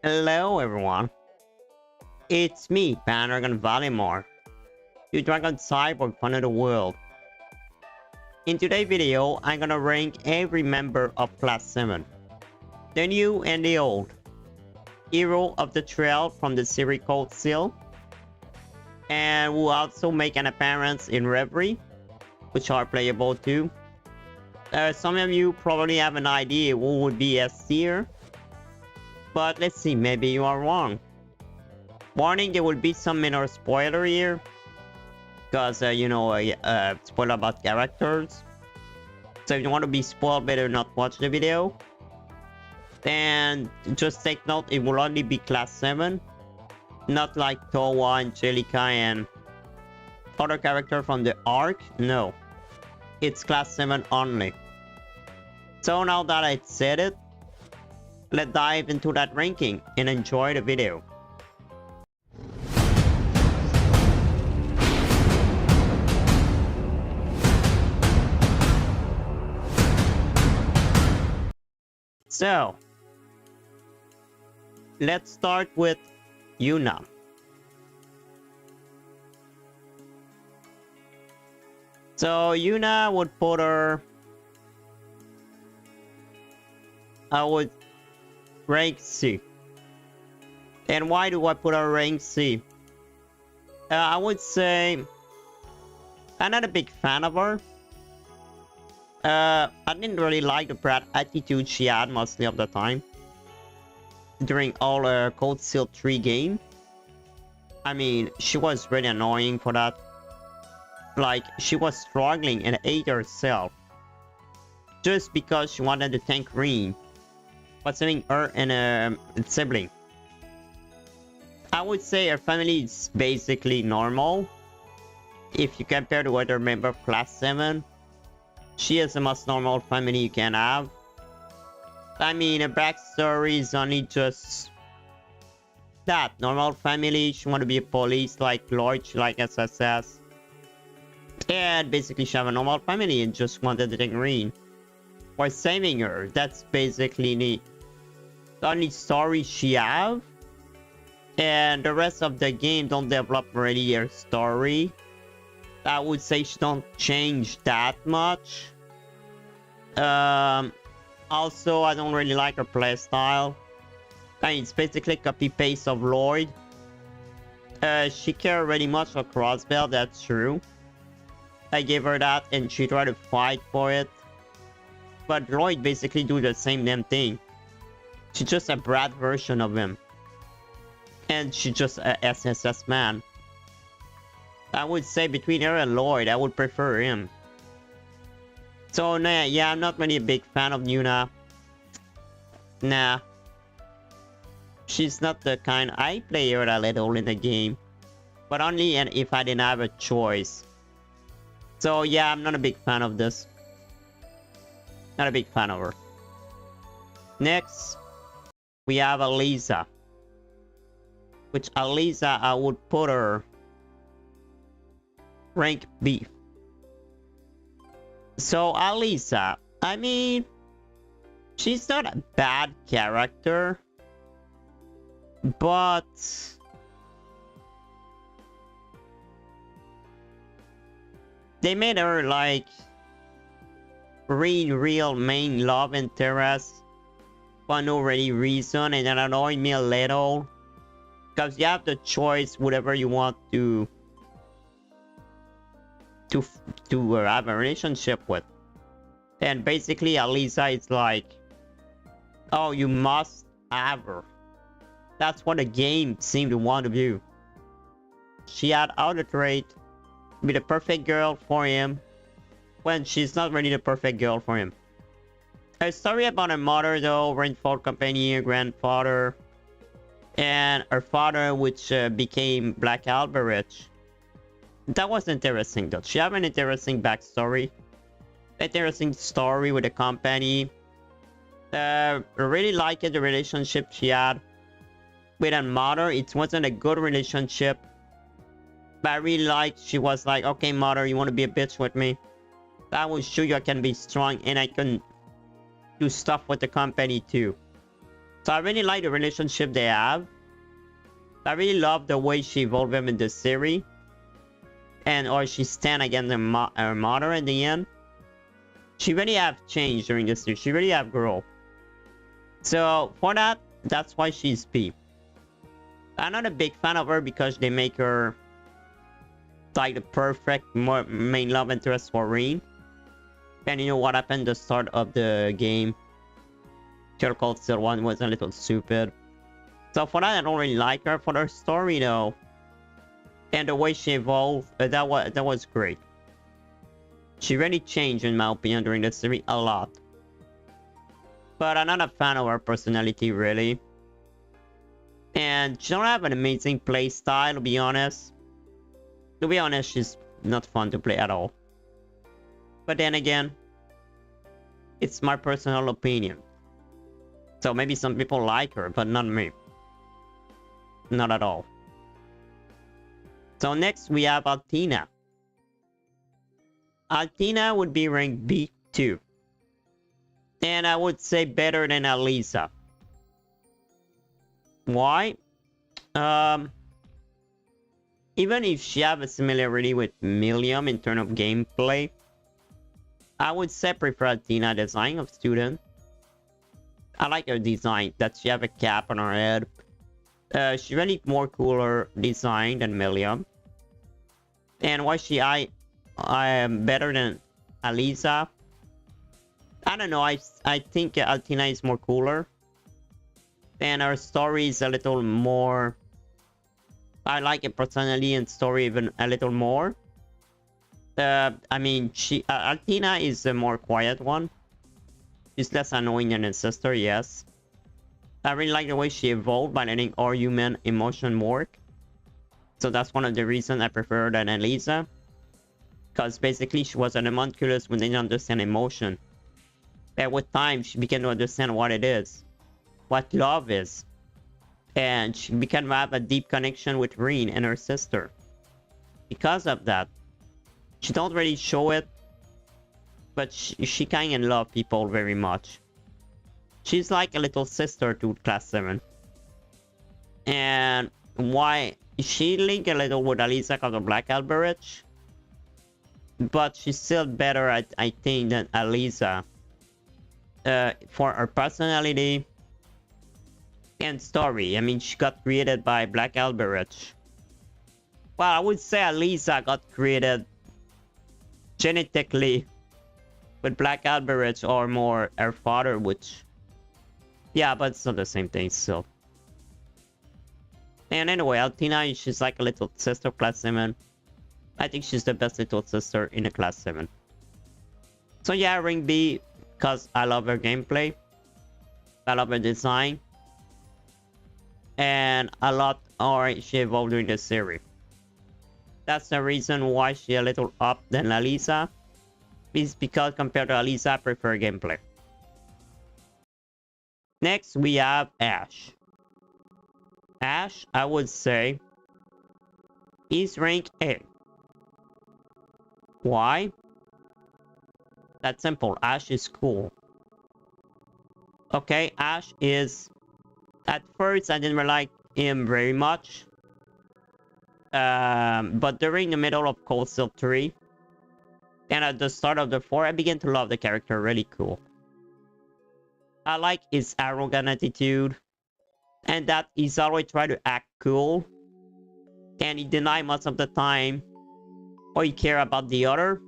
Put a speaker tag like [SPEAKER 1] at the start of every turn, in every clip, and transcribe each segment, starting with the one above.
[SPEAKER 1] Hello everyone, it's me, Pandragon Valimar, your Dragon Cyborg fan of the world. In today's video, I'm gonna rank every member of Class 7. The new and the old. Hero of the Trail from the series called Seal. And will also make an appearance in Reverie, which are playable too. Some of you probably have an idea who would be S tier. But let's see, maybe you are wrong. Warning, there will be some minor spoiler here. Because, spoiler about characters. So if you want to be spoiled, better not watch the video. And just take note, it will only be Class 7. Not like Towa, Angelica, and other character from the arc. No. It's Class 7 only. So now that I said it, let's dive into that ranking and enjoy the video. So, let's start with Juna. So Juna would put her, I would rank C. And why do I put her rank C? I would say I'm not a big fan of her. I didn't really like the brat attitude she had mostly of the time during all her Cold Steel 3 game. I mean, she was really annoying for that. Like, she was struggling and ate herself just because she wanted to tank Rean, but saving her and a sibling. I would say her family is basically normal. If you compare to other members of Class 7, she is the most normal family you can have. I mean, her backstory is only just that. Normal family, she want to be a police like Lloyd, she like SSS. And basically she have a normal family and just wanted to take Rean. Or saving her. That's basically the only story she have. And the rest of the game don't develop really her story. I would say she don't change that much. Also, I don't really like her playstyle. I mean, it's basically copy-paste of Lloyd. She care very much for Crossbell, that's true. I gave her that and she tried to fight for it. But Lloyd basically do the same damn thing. She's just a brat version of him. And she's just a SSS man. I would say between her and Lloyd, I would prefer him. So, nah, yeah, I'm not really a big fan of Juna. Nah. She's not the kind. I play her a little in the game. But only if I didn't have a choice. So, yeah, I'm not a big fan of this. Not a big fan of her. Next, we have Alisa. Which Alisa, I would put her rank B. So Alisa, I mean, she's not a bad character, but they made her like real main love interest for no really reason, and that annoyed me a little. Because you have the choice whatever you want to have a relationship with. And basically Alisa is like, oh, you must have her. That's what the game seemed to want to do. She had other trait, be the perfect girl for him, when she's not really the perfect girl for him. A story about her mother though, Rainfall Company, her grandfather, and her father, which became Black Alberich. That was interesting though. She had an interesting backstory. Interesting story with the company. I really liked the relationship she had with her mother. It wasn't a good relationship. But I really liked she was like, okay mother, you want to be a bitch with me? I will show you I can be strong and I can do stuff with the company too. So I really like the relationship they have. I really love the way she evolved him in the series. And or she stand against her mother in the end. She really have changed during this series. She really have grown. So for that, that's why she's P. I'm not a big fan of her because they make her like the perfect main love interest for Rean. And you know what happened at the start of the game? Called Still One was a little stupid. So for that, I don't really like her. For her story though, and the way she evolved, that was great. She really changed, in my opinion, during the series a lot. But I'm not a fan of her personality, really. And she don't have an amazing play style, to be honest. To be honest, she's not fun to play at all. But then again, it's my personal opinion. So maybe some people like her, but not me. Not at all. So next we have Altina. Altina would be rank B2. And I would say better than Alisa. Why? Even if she have a similarity with Milium in terms of gameplay, I would say prefer Altina design of student. I like her design, that she have a cap on her head. She really more cooler design than Milium. And why I am better than Alisa? I don't know, I think Altina is more cooler. And her story is a little more... I like it personally and story even a little more. I mean, Altina is a more quiet one. She's less annoying than her sister, yes. I really like the way she evolved by letting all human emotion work. So that's one of the reasons I prefer her than Alisa. Because basically she was an homunculus who didn't understand emotion. But with time, she began to understand what it is. What love is. And she began to have a deep connection with Rean and her sister. Because of that. She don't really show it. But she kind of love people very much. She's like a little sister to Class 7. And why she linked a little with Alisa because of Black Alberich. But she's still better, I think, than Alisa. For her personality and story. I mean, she got created by Black Alberich. Well, I would say Alisa got created genetically with Black Alberich, or more her father, which... Yeah, but it's not the same thing still. And anyway, Altina, she's like a little sister of Class 7. I think she's the best little sister in the Class 7. So yeah, rank B, because I love her gameplay. I love her design. And a lot how she evolved during the series. That's the reason why she's a little up than Alisa. Is because compared to Alisa, I prefer gameplay. Next, we have Ash. Ash, I would say, is rank A. Why? That's simple. Ash is cool. Okay, Ash is... At first, I didn't like him very much. But during the middle of Cold Steel 3, and at the start of the 4, I began to love the character. Really cool. I like his arrogant attitude. And that he's always trying to act cool. And he deny most of the time. Or he care about the other.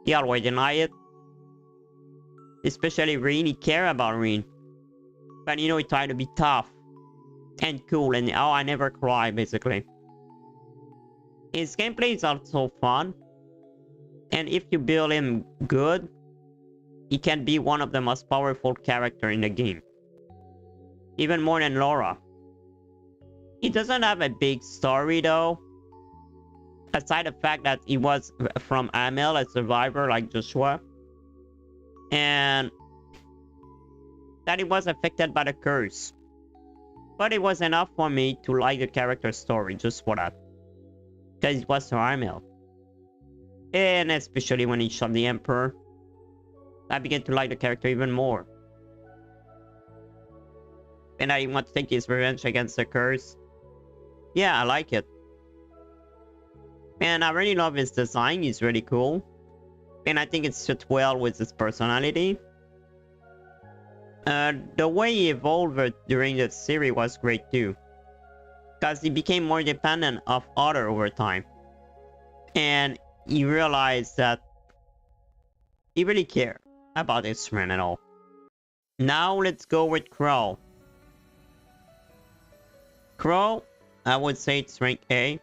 [SPEAKER 1] He always deny it. Especially Rean. He care about Rean. But you know, he try to be tough. And cool. And oh, I never cry, basically. His gameplay is also fun. And if you build him good, he can be one of the most powerful characters in the game. Even more than Laura. He doesn't have a big story though. Aside the fact that he was from Amel, a survivor like Joshua. And that he was affected by the curse. But it was enough for me to like the character story just for that. Because it was from Amel. And especially when he shot the Emperor, I began to like the character even more. And I want to take his revenge against the curse. Yeah, I like it. And I really love his design. He's really cool. And I think it fits well with his personality. The way he evolved during the series was great too. Because he became more dependent of others over time. And he realized that he really cared about his friend and all. Now let's go with Crow. Crow, I would say it's rank A.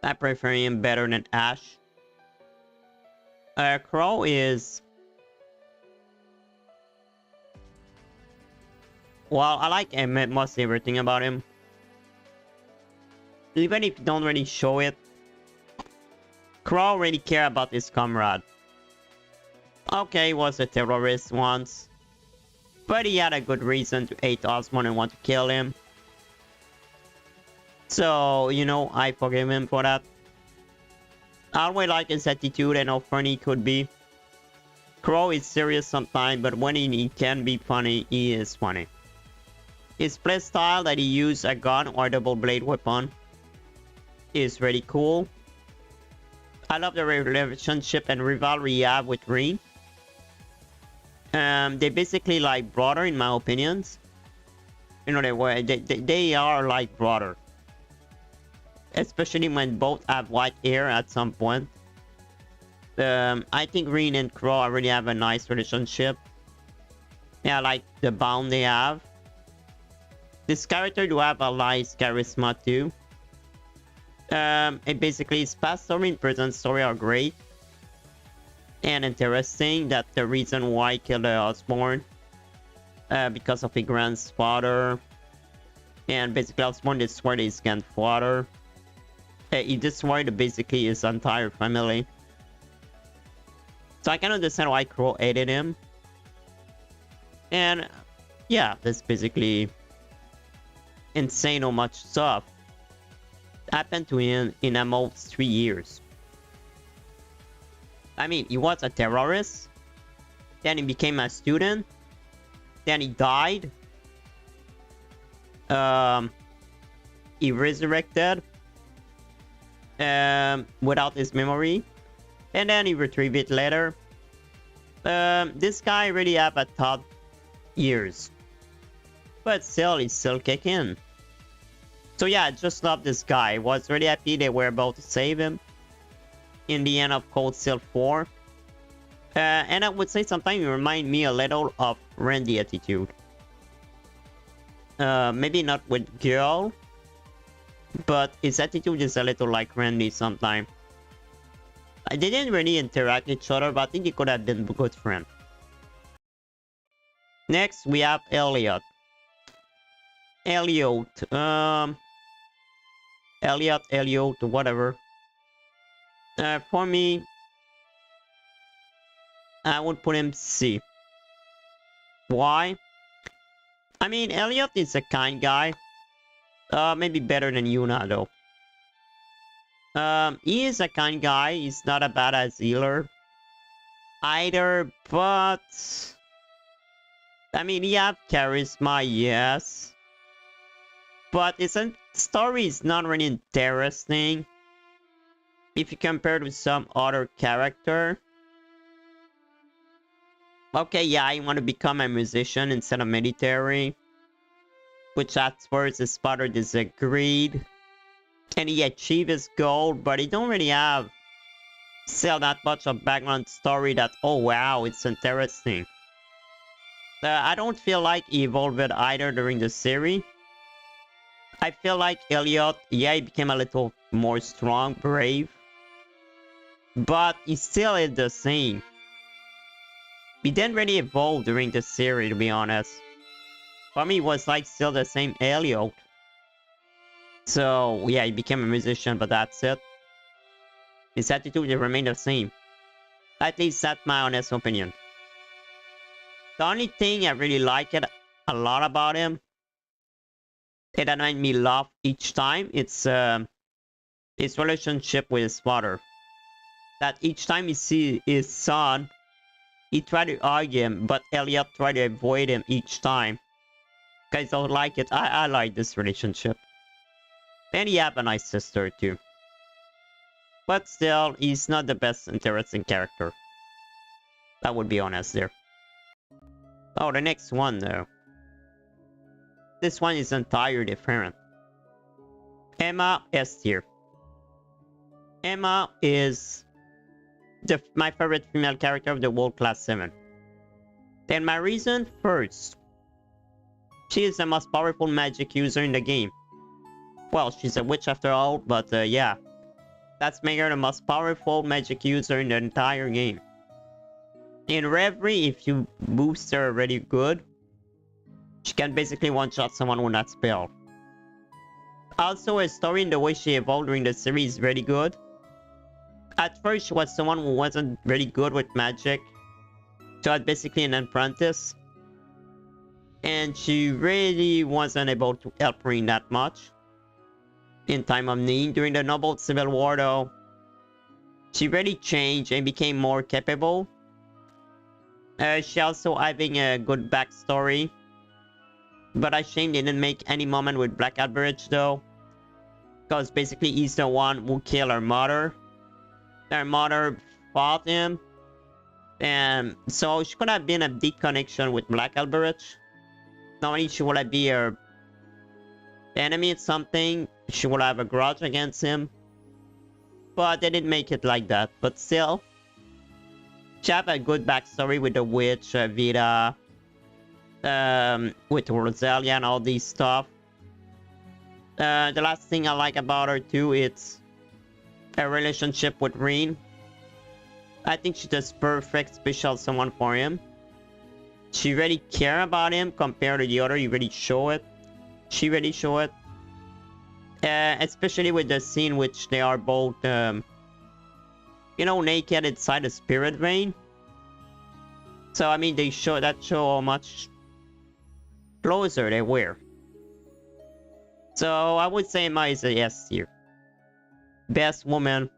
[SPEAKER 1] I prefer him better than Ash. Crow is... Well, I like most everything about him. Even if you don't really show it, Crow really care about his comrade. Okay, he was a terrorist once, but he had a good reason to hate Osmond and want to kill him. So, you know, I forgive him for that. I always like his attitude and how funny he could be. Crow is serious sometimes, but when he can be funny, he is funny. His playstyle that he used a gun or double blade weapon is really cool. I love the relationship and rivalry he have with Rean. They basically like brother in my opinions. You know, they are like brother. Especially when both have white hair at some point. I think Rean and Crow already have a nice relationship. Yeah, I like the bond they have. This character do have a nice charisma too. And basically his past story and present story are great. And interesting. That the reason why he killed Osborn. Because of his grandfather. And basically Osborn destroyed his grandfather. He destroyed basically his entire family. So I can understand why Crow hated him. And yeah, that's basically insane how much stuff happened to him in almost 3 years. I mean, he was a terrorist. Then he became a student. Then he died. He resurrected. Without his memory. And then he retrieved it later. This guy really have a tough years. But still, he's still kicking. So yeah, I just love this guy. Was really happy they were about to save him. In the end of Cold Steel 4. And I would say sometimes it remind me a little of Randy attitude. Maybe not with girl. But his attitude is a little like Randy sometimes. They didn't really interact with each other, but I think he could have been a good friend. Next, we have Eliot. Eliot, whatever. For me, I would put him C. Why? I mean, Eliot is a kind guy. Maybe better than Juna though. He is a kind guy. He's not a badass healer either, but I mean, he have charisma, yes. But his story is not really interesting if you compare it with some other character. Okay, yeah, I want to become a musician instead of military. Which at first his father disagreed. And he achieved his goal, but he don't really have still that much of background story that, oh wow, it's interesting. I don't feel like he evolved either during the series. I feel like Eliot, yeah, he became a little more strong, brave. But he still is the same. He didn't really evolve during the series, to be honest. For me, it was like still the same Eliot. So, yeah, he became a musician, but that's it. His attitude remained the same. At least that's my honest opinion. The only thing I really like it a lot about him, it that made me laugh each time, it's his relationship with his father. That each time he sees his son, he tried to argue him, but Eliot tried to avoid him each time. Guys don't like it. I like this relationship. And he have a nice sister too. But still, he's not the best interesting character. That would be honest there. Oh, the next one though. This one is entirely different. Emma S tier. Emma is my favorite female character of the whole class 7. Then my reason first. She is the most powerful magic user in the game. Well, she's a witch after all, but yeah. That's making her the most powerful magic user in the entire game. In Reverie, if you boost her really good, she can basically one-shot someone with that spell. Also, her story and the way she evolved during the series is really good. At first, she was someone who wasn't really good with magic. She was basically an apprentice. And she really wasn't able to help Rean that much. In time of need, during the Noble Civil War though, she really changed and became more capable. She also having a good backstory. But I shame they didn't make any moment with Black Albridge though. Because basically he's the one who killed her mother. Her mother fought him. And so she could have been a deep connection with Black Albridge. Not only she would have been her enemy at something, she would have a grudge against him. But they didn't make it like that. But still, she have a good backstory with the witch, Vita, with Rosalia and all these stuff. The last thing I like about her too, it's a relationship with Rean. I think she's just perfect special someone for him. She really care about him compared to the other. You really show it. She really show it. Especially with the scene which they are both, you know, naked inside the spirit vein. So I mean, they show how much closer they were. So I would say Emma is a yes tier. Best woman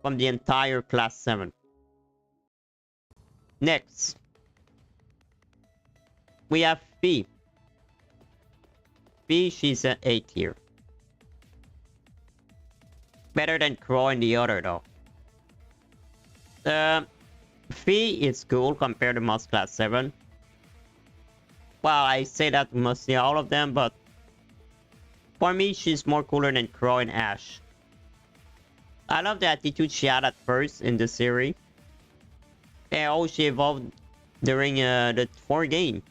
[SPEAKER 1] from the entire class 7. Next, we have Fee. Fee, she's an A tier. Better than Crow and the other though. Fee is cool compared to most class 7. Well, I say that mostly all of them, but for me, she's more cooler than Crow and Ash. I love the attitude she had at first in the series. And how she evolved during the 4 game.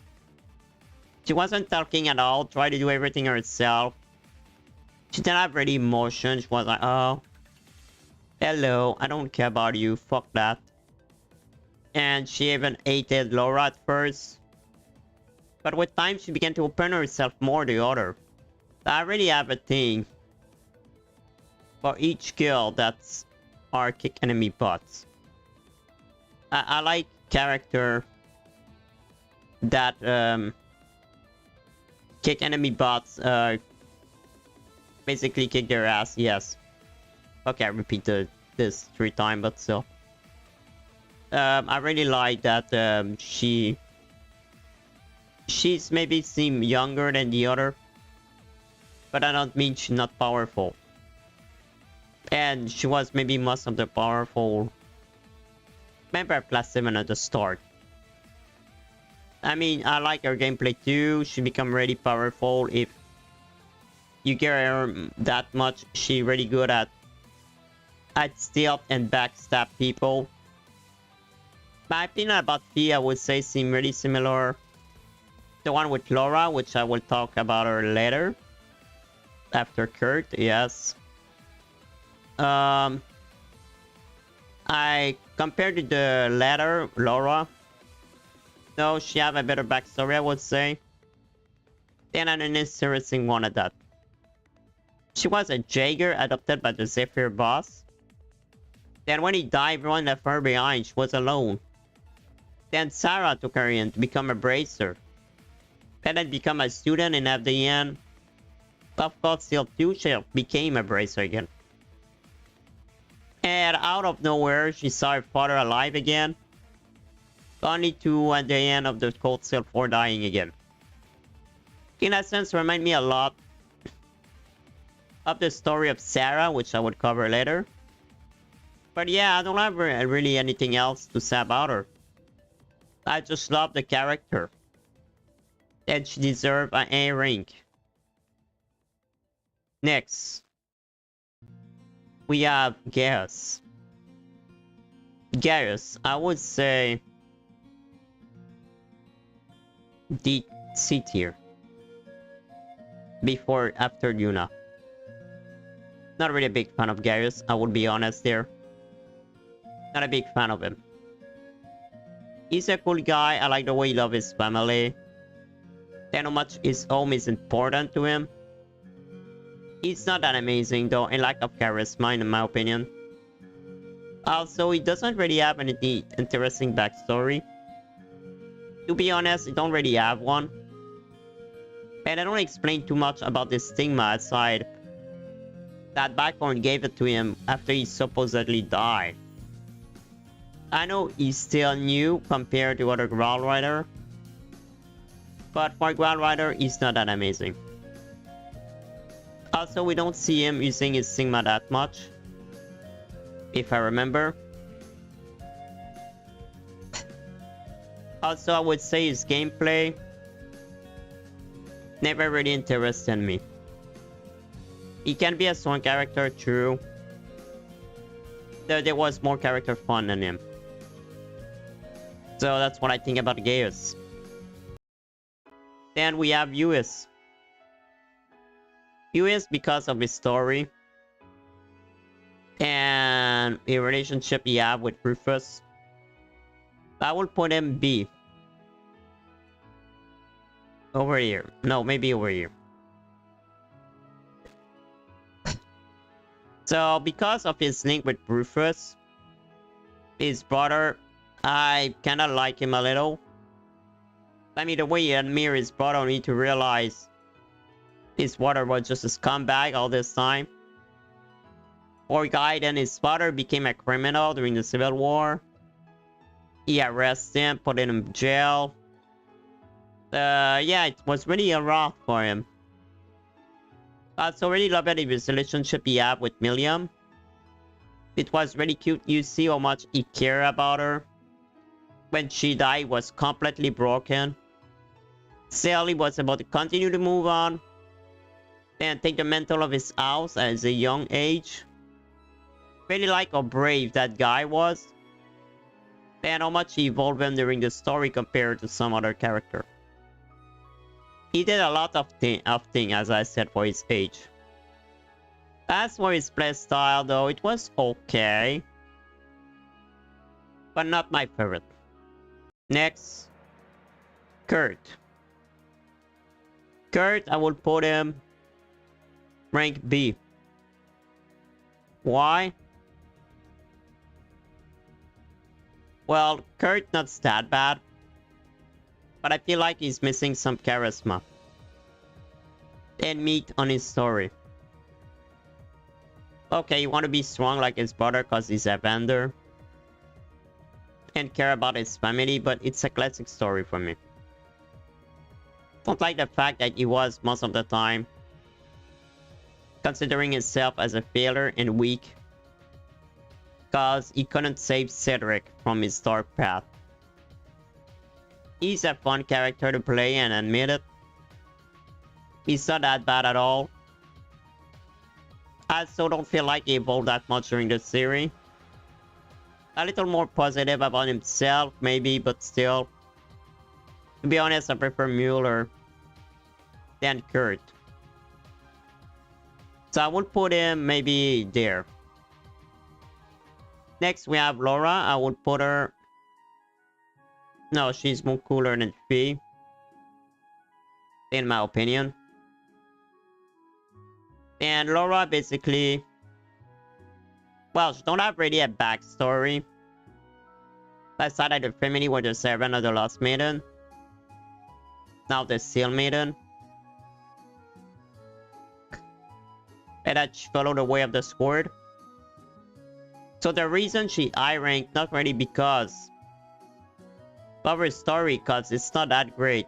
[SPEAKER 1] She wasn't talking at all, tried to do everything herself. She didn't have really emotion. She was like, oh, hello, I don't care about you, fuck that. And she even hated Laura at first. But with time, she began to open herself more to the other. I really have a thing for each girl that's our kick enemy bots. I like character that kick enemy bots basically kick their ass. Yes. Okay, I repeated this 3 times, but still. I really like that she's maybe seem younger than the other, but I don't mean she's not powerful. And she was maybe most of the powerful member of class 7 at the start. I mean, I like her gameplay too. She become really powerful if you get her that much. She really good at stealth and backstab people. My opinion about Fee, I would say, seem really similar. The one with Laura, which I will talk about her later. After Kurt, yes. I compared to the latter, Laura. No, she have a better backstory, I would say. Then an interesting one at that. She was a Jaeger adopted by the Zephyr boss. Then when he died, everyone left her behind. She was alone. Then Sara took her in to become a bracer. And then become a student, and at the end, of course, still too, she became a bracer again. And out of nowhere, she saw her father alive again. Only to, at the end of the Cold Steel 4, dying again. In a sense, remind me a lot of the story of Sara, which I would cover later. But yeah, I don't have really anything else to say about her. I just love the character. And she deserves an A rank. Next, we have Gaius. Gaius, I would say D C tier. Before, after Juna. Not really a big fan of Gaius, I would be honest there. Not a big fan of him. He's a cool guy, I like the way he loves his family. And how much his home is important to him. He's not that amazing though, and lack of charisma in my opinion. Also, he doesn't really have any interesting backstory. To be honest, he don't really have one. And I don't explain too much about this stigma aside that Backbone gave it to him after he supposedly died. I know he's still new compared to other Growl Rider, but for Growl Rider, he's not that amazing. Also, we don't see him using his Sigma that much, if I remember. Also, I would say his gameplay never really interested me. He can be a strong character, true. There was more character fun than him. So that's what I think about Gaius. Then we have Jusis. Jusis because of his story. And the relationship he have with Rufus. I will put him B. Over here. No, maybe over here. So, because of his link with Rufus, his brother, I kinda like him a little. I mean, the way he admires his brother, need to realize his brother was just a scumbag all this time. Poor guy, then his father became a criminal during the Civil War. He arrested him, put him in jail. Yeah, it was really rough for him. I also really loved his relationship he had with Milium. It was really cute. You see how much he cared about her. When she died, he was completely broken. Still, he was about to continue to move on and take the mantle of his house at a young age. Really like how brave that guy was. And how much he evolved him during the story compared to some other character. He did a lot of things, as I said, for his age. As for his play style, though, it was okay. But not my favorite. Next, Kurt. Kurt, I will put him rank B. Why? Well, Kurt not that bad. But I feel like he's missing some charisma and meat on his story. Okay, you want to be strong like his brother because he's a vendor and care about his family, but it's a classic story for me. Don't like the fact that he was most of the time considering himself as a failure and weak because he couldn't save Cedric from his dark path. He's a fun character to play and admit it. He's not that bad at all. I also don't feel like he evolved that much during the series. A little more positive about himself, maybe, but still. To be honest, I prefer Mueller than Kurt. So I would put him maybe there. Next, we have Laura. I would put her... No, she's more cooler than Fee. In my opinion. And Laura basically... Well, she don't have really a backstory. Aside of the family were the servant of the Lost Maiden. Now the Seal Maiden. And that she followed the way of the sword. So the reason she high ranked, not really because of her story, because it's not that great.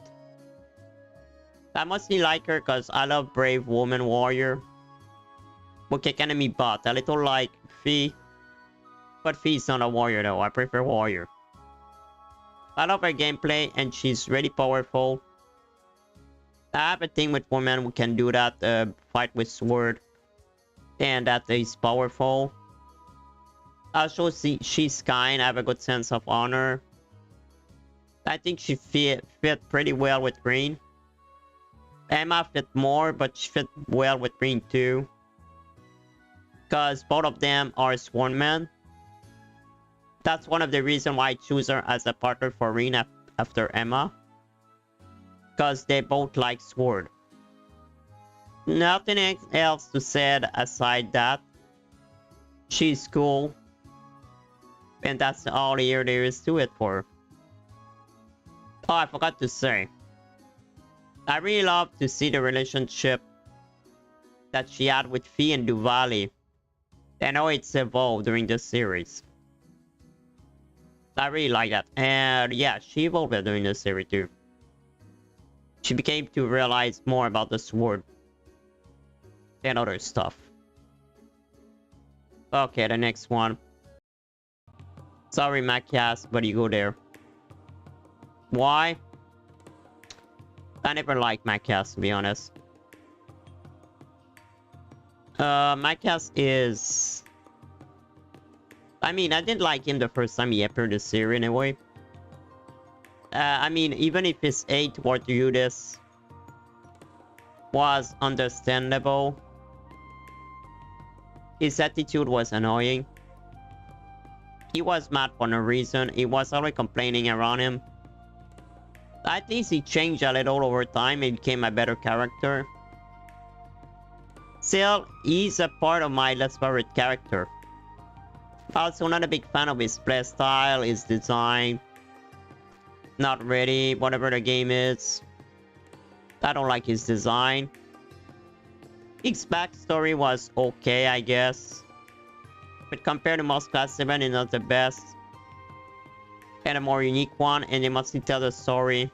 [SPEAKER 1] I mostly like her because I love brave woman warrior. Will kick enemy butt. A little like Fee. But Fee's not a warrior though. I prefer warrior. I love her gameplay and she's really powerful. I have a thing with women who can do that. Fight with sword. And that is powerful. Also, she's kind. I have a good sense of honor. I think she fit pretty well with Rean. Emma fit more, but she fit well with Rean too. Because both of them are swornmen. That's one of the reasons why I choose her as a partner for Rean after Emma. Because they both like sword. Nothing else to say aside that. She's cool. And that's all here there is to it for her. Oh, I forgot to say. I really love to see the relationship that she had with Fee and Duvali. And how it's evolved during the series. I really like that. And yeah, she evolved during the series too. She became to realize more about the sword. And other stuff. Okay, the next one. Sorry, Machias, but you go there. Why? I never liked Machias, to be honest. Machias is... I mean, I didn't like him the first time he appeared in the series anyway. I mean, even if his hate toward Jusis was understandable, his attitude was annoying. He was mad for no reason. He was always complaining around him. I think he changed a little over time and became a better character. Still, he's a part of my least favorite character. Also, not a big fan of his playstyle, his design. Not ready, whatever the game is. I don't like his design. His backstory was okay, I guess. But compared to most Class 7, it's not the best. And a more unique one, and they mostly tell the story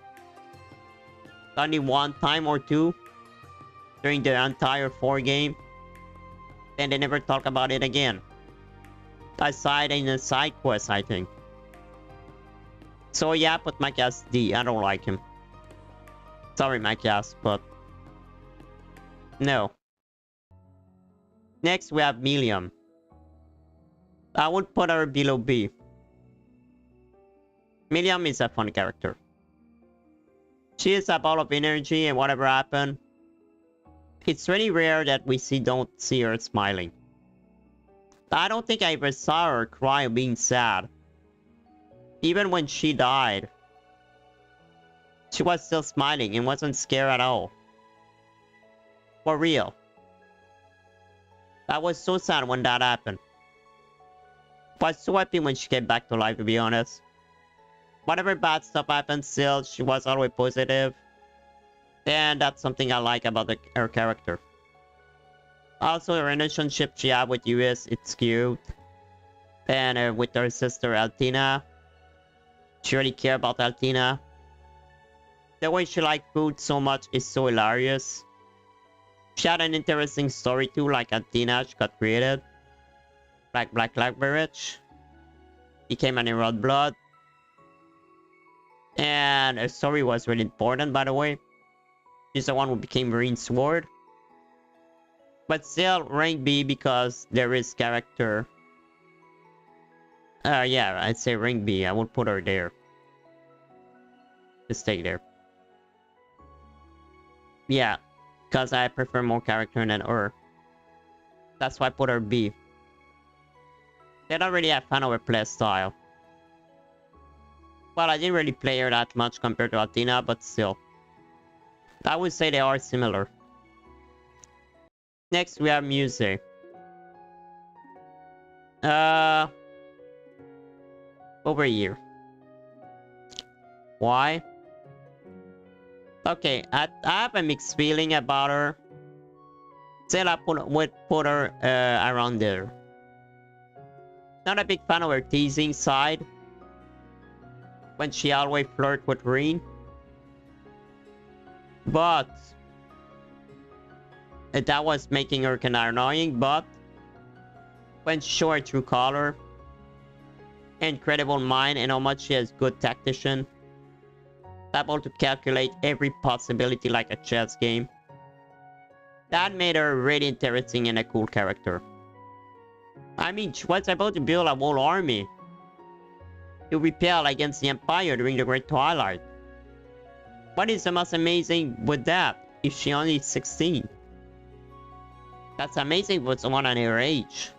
[SPEAKER 1] only one time or two during the entire 4 game. Then they never talk about it again. Aside in a side quest, I think. So yeah, put Machias D. I don't like him. Sorry, Machias, but no. Next, we have Milium. I would put her below B. Milium is a fun character. She is a ball of energy, and whatever happened, it's really rare that don't see her smiling. I don't think I ever saw her cry or being sad. Even when she died, she was still smiling and wasn't scared at all. For real. I was so sad when that happened. Was so happy when she came back to life, to be honest. Whatever bad stuff happened, still, she was always positive. And that's something I like about her character. Also, the relationship she had with Jusis, it's cute. And with her sister Altina. She really cared about Altina. The way she liked food so much is so hilarious. She had an interesting story too, like Altina, she got created. Black Blackberich. Became an Emerald Blood. And her story was really important, by the way. She's the one who became Rean's sword. But still, rank B because there is character. Yeah, I'd say rank B. I would put her there. Just stay there. Yeah, because I prefer more character than her. That's why I put her B. They don't really have fun of her playstyle. Well, I didn't really play her that much compared to Altina, but still. I would say they are similar. Next, we have Musse. Over here. Why? Okay, I have a mixed feeling about her. Still, I would put her around there. Not a big fan of her teasing side. When she always flirts with Rean. But that was making her kind of annoying. But when she showed her true color, incredible mind, and how much she is good tactician, able to calculate every possibility like a chess game, that made her really interesting and a cool character. I mean, she was able to build a whole army to repel against the Empire during the Great Twilight. What is the most amazing with that if she only 16? That's amazing for someone at her age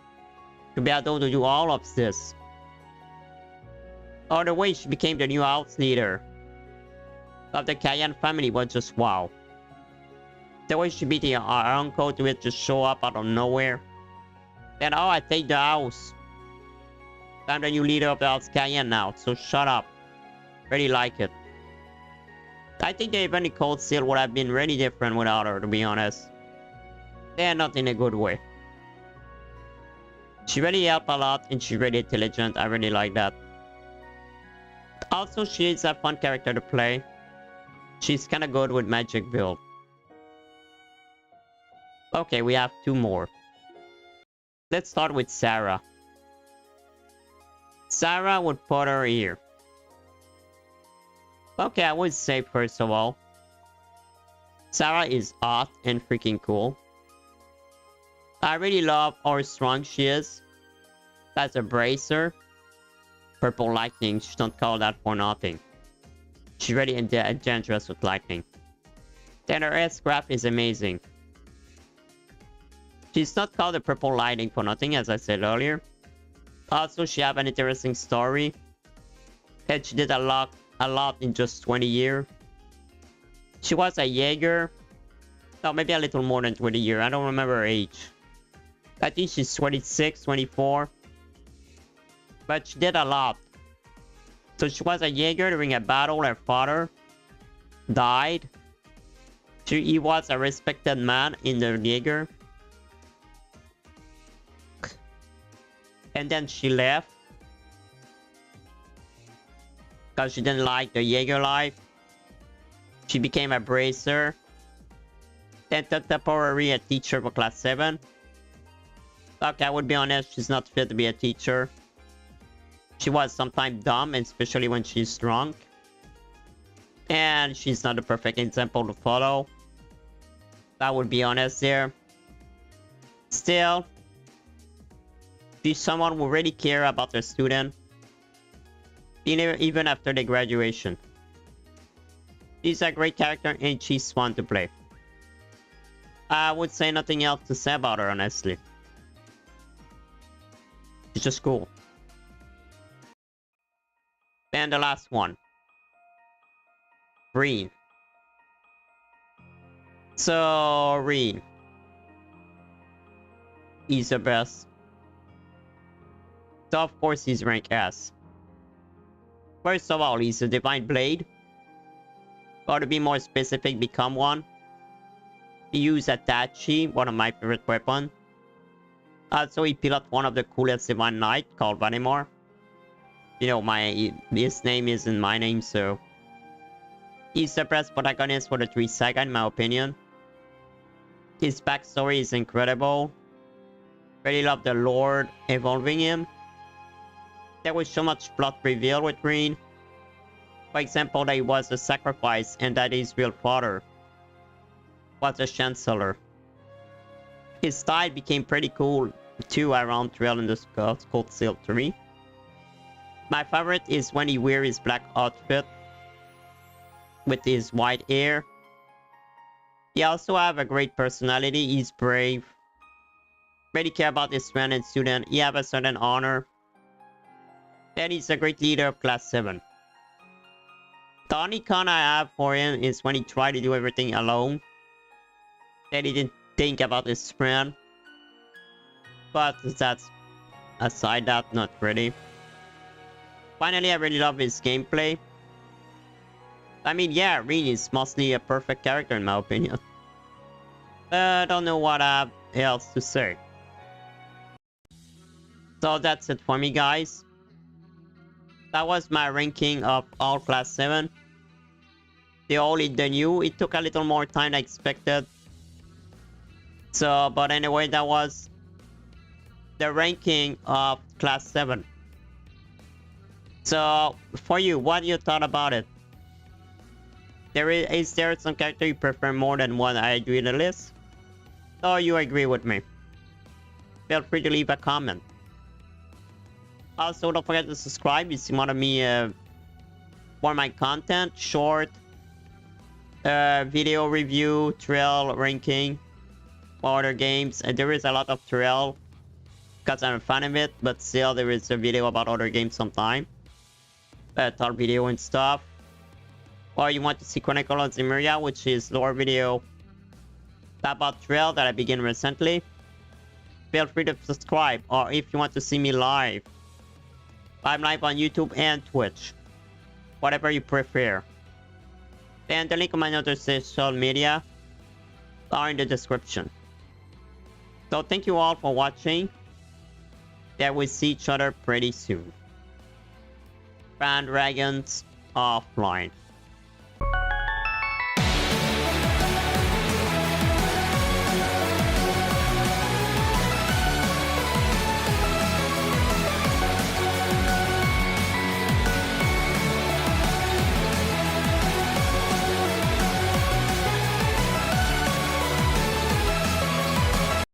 [SPEAKER 1] to be able to do all of this. Or the way she became the new house leader of the Cayenne family was just wow. The way she beat her uncle to it just show up out of nowhere. Then, oh, I take the house. I'm the new leader of the House Cayenne now, so shut up. Really like it. I think the event in Cold Steel would have been really different without her, to be honest. Yeah, not in a good way. She really helped a lot, and she's really intelligent. I really like that. Also, she is a fun character to play. She's kinda good with magic build. Okay, we have 2 more. Let's start with Sara. Sara would put her here. Okay, I would say first of all, Sara is hot and freaking cool. I really love how strong she is. That's a bracer. Purple lightning, she don't call that for nothing. She's really dangerous with lightning. Then her S-craft is amazing. She's not called the purple lightning for nothing, as I said earlier. Also, she have an interesting story. And she did a lot in just 20 years. She was a Jaeger. No, maybe a little more than 20 years. I don't remember her age. I think she's 26, 24. But she did a lot. So she was a Jaeger during a battle. Her father died. He was a respected man in the Jaeger. And then she left. Because she didn't like the Jaeger life. She became a bracer. Then temporarily a teacher for class 7. Okay, I would be honest, she's not fit to be a teacher. She was sometimes dumb, especially when she's drunk. And she's not a perfect example to follow. I would be honest there. Still, she's someone who really cares about their student. Even after the graduation. She's a great character and she's fun to play. I would say nothing else to say about her, honestly. She's just cool. And the last one. Rean. So, Rean. He's the best. So, of course, he's rank S. First of all, he's a Divine Blade. Or to be more specific, become one. He used Atachi, one of my favorite weapons. Also, he piloted one of the coolest Divine Knight called Vanimar. You know, his name isn't my name, so... He's the best protagonist for the 3 saga, in my opinion. His backstory is incredible. Really love the Lord evolving him. There was so much plot revealed with Rean. For example, that he was a sacrifice and that his real father was a Chancellor. His style became pretty cool too around Trail in the Cold Steel 3. My favorite is when he wears his black outfit with his white hair. He also have a great personality. He's brave. Really care about his friend and student. He have a certain honor. And he's a great leader of class 7. The only con I have for him is when he tried to do everything alone. That he didn't think about his friend. But that's aside that, not really. Finally, I really love his gameplay. I mean, yeah, Rean is mostly a perfect character in my opinion. I don't know what else to say. So that's it for me, guys. That was my ranking of all class 7. the new. It took a little more time than I expected. So, but anyway, that was the ranking of class 7. So, for you, what you thought about it? Is there some character you prefer more than one I do in the list? Or you agree with me? Feel free to leave a comment. Also, don't forget to subscribe if you want me for my content, short video review, trail ranking, other games. And there is a lot of trail because I'm a fan of it, but still there is a video about other games sometime. Thought video and stuff. Or you want to see Chronicle of Zemuria, which is lore video about trail that I began recently. Feel free to subscribe, or if you want to see me live, I'm live on YouTube and Twitch, whatever you prefer. And the link on my other social media are in the description. So thank you all for watching. That we'll see each other pretty soon. Dragons offline.